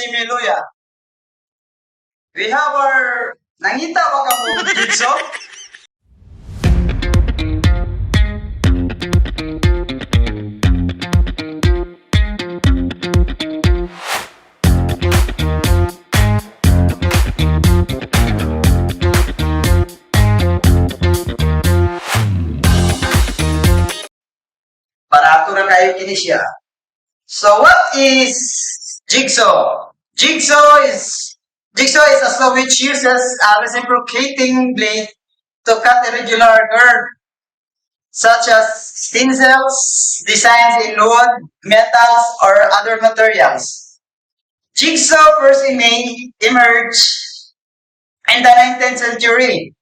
Kasimiluya. We have our nangita ba ka mo jigsaw? Para ato na kayo kini siya. So what is jigsaw? Jigsaw is a saw which uses a reciprocating blade to cut irregular curve, such as stencils, designs in wood, metals, or other materials. Jigsaw first emerged in the 19th century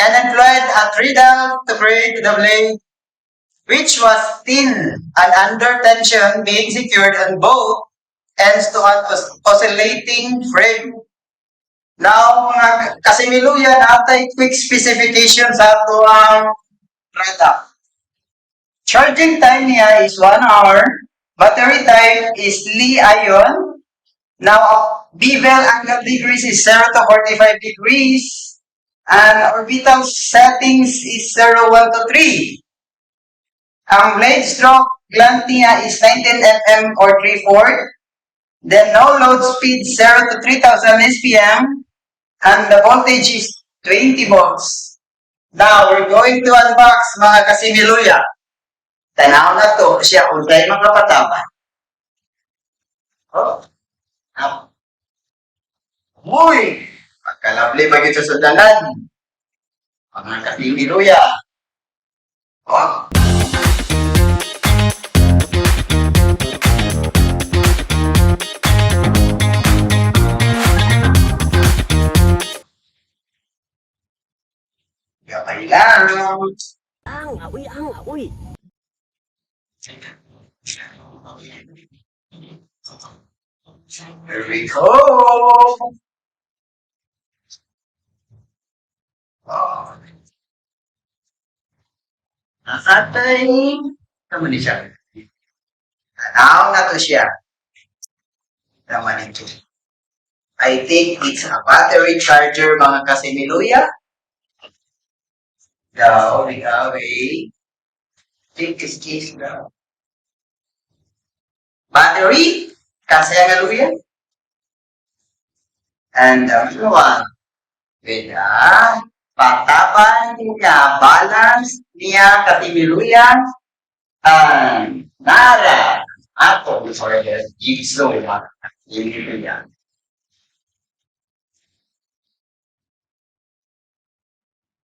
and employed a treadle to create the blade, which was thin and under tension being secured on both ends to an oscillating frame. Now, mga kasimiluya, natay quick specification sa ito ang product. Charging time niya is 1 hour. Battery type is Li-ion. Now, bevel angle degrees is 0 to 45 degrees. And orbital settings is 0, 1 to 3. Ang blade stroke length niya is 19 mm or 3/4. Then no load speed 0 to 3000 SPM. And the voltage is 20 volts. Now, we're going to unbox mga kasimiluya. Tanaw na to siya kung tayo makapatama. Oh. Uy! Pagkalabli pa ito sa dalan. Mga kasimiluya. Oh. Gabay lang. Ang aoy. Here we go. Oh. Nasatay. Kamu ni siya. Tanaw na to siya. Naman ito. I think it's a battery charger mga kasimiluya. Gawi. Take this case now. Battery, kasimiluya. And the one with patapan niya, balance niya, kasimiluya. And nara. Ato, before the jigsaw mga kasimiluya.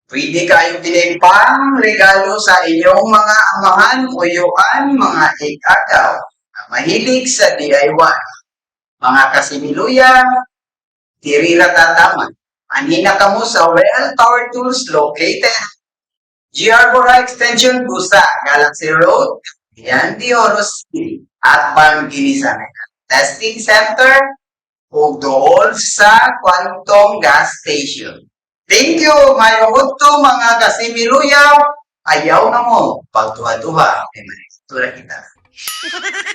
Pwede kayong bilhin pang regalo sa inyong mga amahan o yuan, mga ikagaw na mahilig sa DIY. Mga kasimiluya, tirira tataman. Anina kamo sa Real Power Tools located GR Bora Extension Busa, Galaxy Road, Yanti Oros City, at Banginisan. Testing Center o doon sa Quantum Gas Station. Thank you, mayroon to mga kasimiluya. Ayaw na mo, pagtuha-tuha, may manifestura kita.